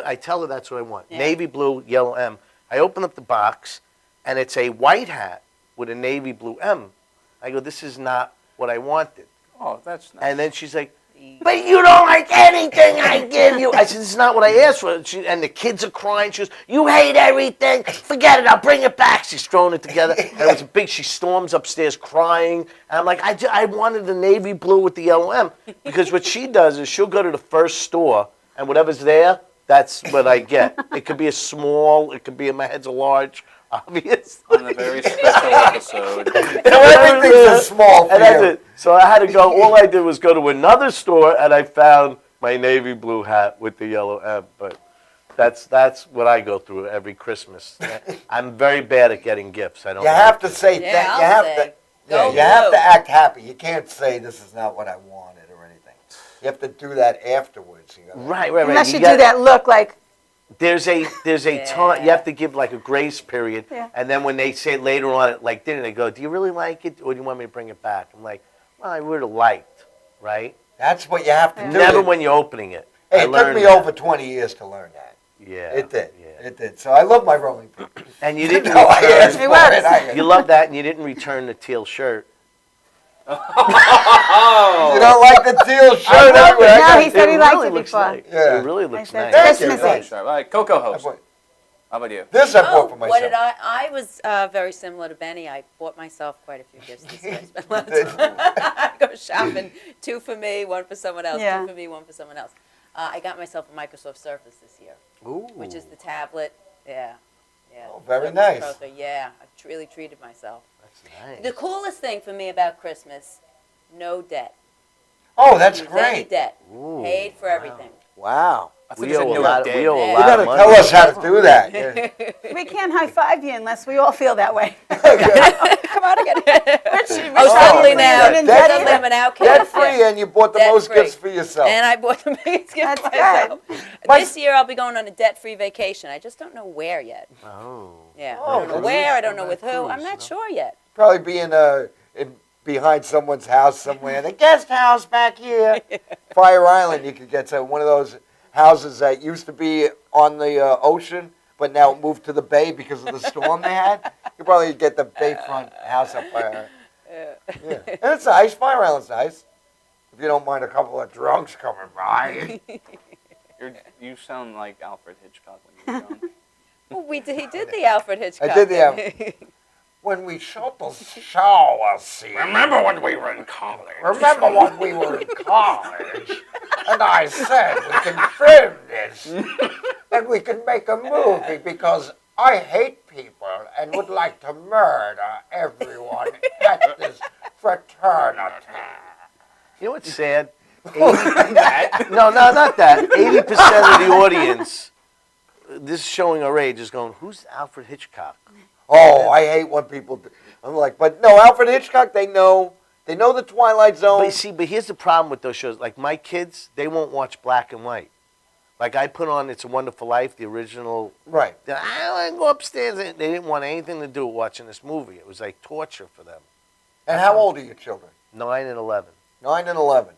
I tell her that's what I want. Yeah. Navy blue, yellow M. I open up the box, and it's a white hat with a navy blue M. I go, this is not what I wanted. Oh, that's nice. And then she's like, but you don't like anything I give you. I said, this is not what I asked for. And the kids are crying. She goes, you hate everything. Forget it. I'll bring it back. She's throwing it together. And it was she storms upstairs crying. And I'm like, I wanted the navy blue with the yellow M. Because what she does is she'll go to the first store, and whatever's there, that's what I get. It could be a small. It could be my head's a large. Obviously. On a very special episode. Everything's a small for And that's you. it. So I had to go. All I did was go to another store, and I found my navy blue hat with the yellow M. But that's what I go through every Christmas. I'm very bad at getting gifts. I don't. You have to say Yeah, that. You I'll have say, to. go Yeah, you have blue. to act happy. You can't say this is not what I wanted or anything. You have to do that afterwards. You gotta- Right. Unless you got- do that look like, There's a time you have to give like a grace period, Yeah. and then when they say later on at like dinner, they go, "Do you really like it, or do you want me to bring it back?" I'm like, "Well, I would have liked, right?" That's what you have to do. Never when you're opening it. Hey, I it took learned me that. over 20 years to learn that. Yeah. It did. It did. So I love my rolling pin. And you didn't No, I return. asked for it. You love that, and you didn't return the teal shirt. You don't like the teal shirt love anyway. it. No, he said he liked it looks before. nice. Yeah. It really looks said nice. Thank you. Christmassy. All right, Cocoa Host. How about you? This I bought for What myself. did I was very similar to Benny. I bought myself quite a few gifts this year. I spent a lot of time. I go shopping, 2 for me, 1 for someone else, Yeah. 2 for me, 1 for someone else. I got myself a Microsoft Surface this year, Ooh. which is the tablet. Yeah. Oh, very Surface nice. Pro 3. Yeah, I really treated myself. That's nice. The coolest thing for me about Christmas, no debt. Oh, that's Use any great. debt. Ooh, Paid for everything. Wow. I think We it's a owe a new lot. day. We owe a Yeah. You lot gotta of money. tell us how to do that. Yeah. we can't high five you unless we all feel that way. Come on again. Rich, Oh, suddenly now, Rich, suddenly I'm an outcast. Debt free, and you bought the most Debt-free. gifts for yourself. And I bought the biggest gift That's myself. My- This year I'll be going on a debt-free vacation. I just don't know where yet. Oh. Yeah, Oh, I don't know that's where. nice. I don't know with who. I'm not sure yet. Probably be in behind someone's house somewhere. The guest house back here. Fire Island, you could get to one of those houses that used to be on the ocean, but now moved to the bay because of the storm they had. You probably get the bayfront house up there. Yeah. And it's nice. Fire Island's nice. If you don't mind a couple of drunks coming by. You sound like Alfred Hitchcock when you're young. Well, he did the Alfred Hitchcock. I did the when we shot the shower scene. Remember when we were in college? Remember when we were in college? And I said we can film this and we can make a movie because I hate people and would like to murder everyone at this fraternity. You know what's sad? No, not that. 80% of the audience, this is showing our age, is going, who's Alfred Hitchcock? Oh, I hate when people do. I'm like, but no, Alfred Hitchcock, they know the Twilight Zone. But here's the problem with those shows. Like my kids, they won't watch black and white. Like I put on It's a Wonderful Life, the original. Right. I want to go upstairs. They didn't want anything to do with watching this movie. It was like torture for them. And how old are your children? 9 and 11. 9 and 11.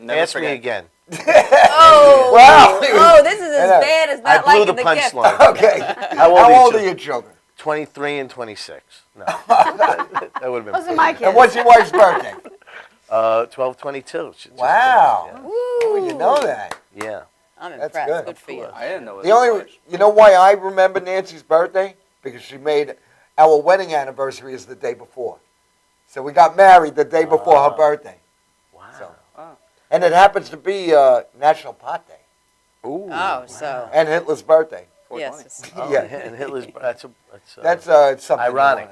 Never Ask forget. me again. Oh, Wow. oh, this is as bad as I not blew liking the the gift. punchline. Okay. How old are your children? 23 and 26. No. That would have been Those are my kids. And what's your wife's birthday? 12/22. Wow. Oh, you know that. Yeah. I'm That's impressed. good. For you. I didn't know. The only, you know why I remember Nancy's birthday? Because she made our wedding anniversary is the day before. So we got married the day before her birthday. Wow. So, and it happens to be National Pot Day. Ooh. Oh, so. And Hitler's birthday. Yes. Oh, Yeah. and Hitler's. That's something ironic.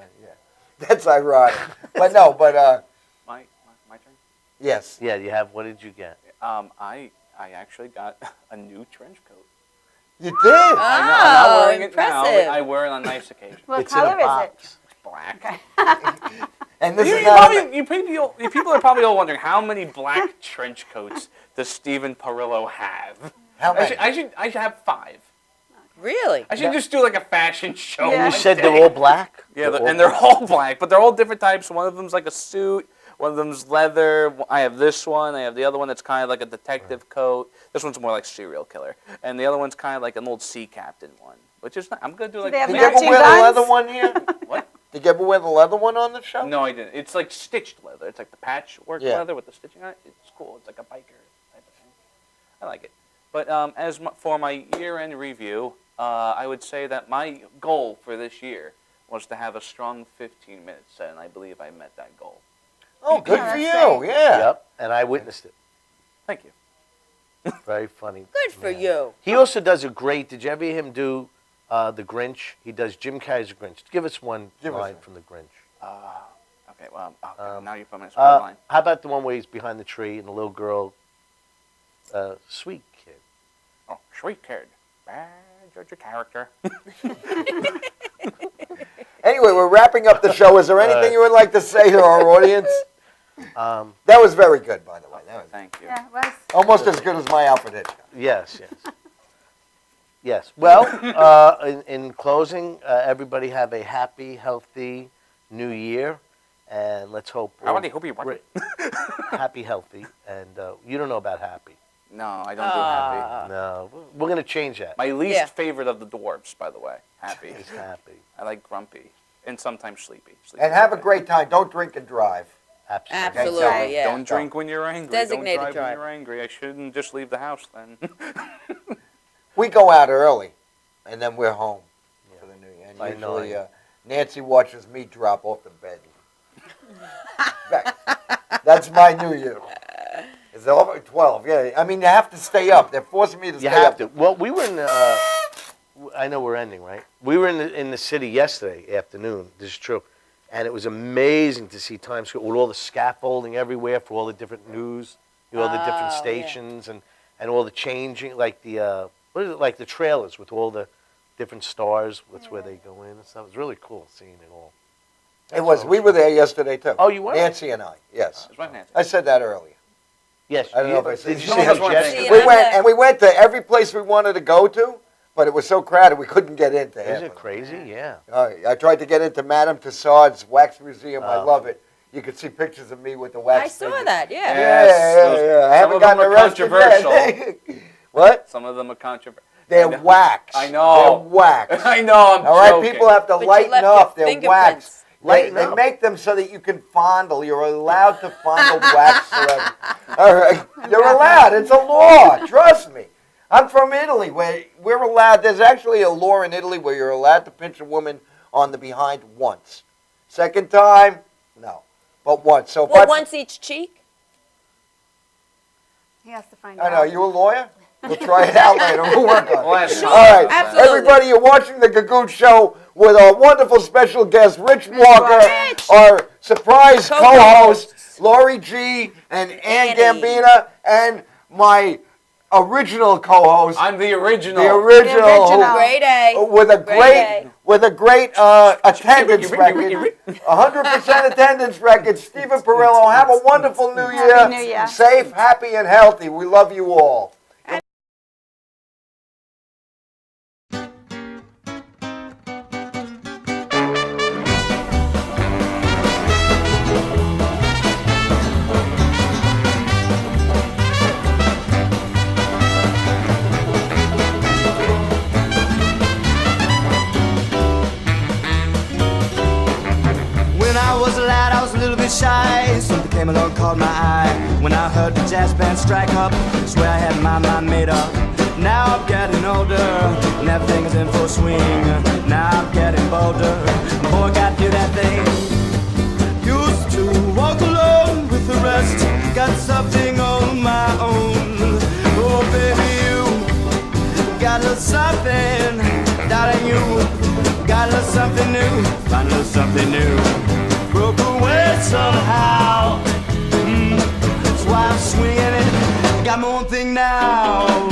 That's ironic. But no, but My turn. yes. Yeah, you have. What did you get? I actually got a new trench coat. You did? I know. I'm not wearing impressive. it now, but I wear it on nice occasions. What It's in a color is it? box. It's black. And this You, is you, not probably, you people are probably all wondering how many black trench coats does Stephen Perillo have? How many? I should have 5. Really? I should just do like a fashion show. Yeah. You one said day. they're all black. Yeah, they're all black, but they're all different types. One of them's like a suit. One of them's leather. I have this one. I have the other one that's kind of like a detective coat. This one's more like serial killer, and the other one's kind of like an old sea captain one, which is not. I'm gonna do like. they have Did you ever matching wear the guns? leather one here? What? Did you ever wear the leather one on the show? No, I didn't. It's like stitched leather. It's like the patchwork Yeah. leather with the stitching on it. It's cool. It's like a biker type of thing. I like it. But for my year-end review, I would say that my goal for this year was to have a strong 15 minutes set, and I believe I met that goal. Oh, good Yeah, for that's you. great. Yeah. Yep, and I witnessed it. Thank you. Very funny. Good for you. He also does a great. Did you ever hear him do the Grinch? He does Jim Carrey's Grinch. Give us one Give us line one. from the Grinch. Okay, well, now you put me on the line. How about the one where he's behind the tree and the little girl, sweet kid? Oh, sweet kid. Bad judge of character. Anyway, we're wrapping up the show. Is there anything you would like to say to our audience? Um, That was very good, by the way. That was Thank you. Yeah, it was. almost as good as my Alfred Hitchcock. yes, yes. Yes. Well, in closing, everybody have a happy, healthy new year, and let's hope. How hope you want? Happy, healthy, and you don't know about happy. No, I don't do happy. No, we're gonna change that. My least Yeah. favorite of the dwarves, by the way. Happy. Is happy. I like grumpy and sometimes sleepy. And have a great time. Don't drink and drive. Absolutely. Absolutely, yeah. Don't drink when you're angry. Designated Don't drive when driver. you're angry. I shouldn't just leave the house then. We go out early, and then we're home for the new year. And By usually, 9. Nancy watches me drop off the bed. That's my New Year. It's over 12. Yeah, I mean you have to stay up. They're forcing me to You stay have up. to. Well, we were in. I know we're ending, right? We were in the city yesterday afternoon. This is true, and it was amazing to see Times Square with all the scaffolding everywhere for all the different news, all the different Oh, stations, and all the changing, like the what is it, like the trailers with all the different stars. That's where they go in and stuff. It was really cool seeing it all. It was. We were there yesterday too. Oh, you were? Nancy and I. Yes. It's right, Nancy. I said that earlier. Yes. I don't know if I said. Did you No, see that's how what I'm Jessica? saying. We went and we went to every place we wanted to go to, but it was so crowded we couldn't get into half Isn't of it them. crazy? Yeah. I tried to get into Madame Tussauds Wax Museum. I Oh. love it. You could see pictures of me with the wax. I saw figures. that, yeah. Yeah. I haven't Some of them gotten are arrested controversial. yet. What? Some of them are controversial. They're wax. I know. They're wax. I know. I'm All right, joking. people have to But you lighten left up. your They're wax. fingerprints. They make them so that you can fondle. You're allowed to fondle wax forever. All right, you're allowed. It's a law. Trust me. I'm from Italy, where we're allowed. There's actually a law in Italy where you're allowed to pinch a woman on the behind once. Second time, no, but once. So if Well, I, once each cheek? He has to find I out. know you a lawyer. We'll try it out later. We'll work on it. Sure, All right, absolutely. everybody, you're watching the Gagootz Show with our wonderful special guest, Rich Walker, our surprise co-host, Lori G, and Ann Annie. Gambina, and my original co-host, I'm the original. the original, who- Grade A. with a Grade great attendance record, 100% attendance record. Stephen Perillo, have a wonderful New Year. Happy New Year. Safe, happy, and healthy. We love you all. When I was a lad, I was a little bit shy. Something came along, caught my eye. When I heard the jazz band strike up, swear I had my mind made up. something for a swing. Now I'm getting bolder. Boy, got to do that thing. Used to walk alone with the rest. Got something on my own. Oh, baby, you got a little something. Darling, you got a little something new. Find a little something new. Broke away somehow. That's why I'm swinging it. Got my own thing now.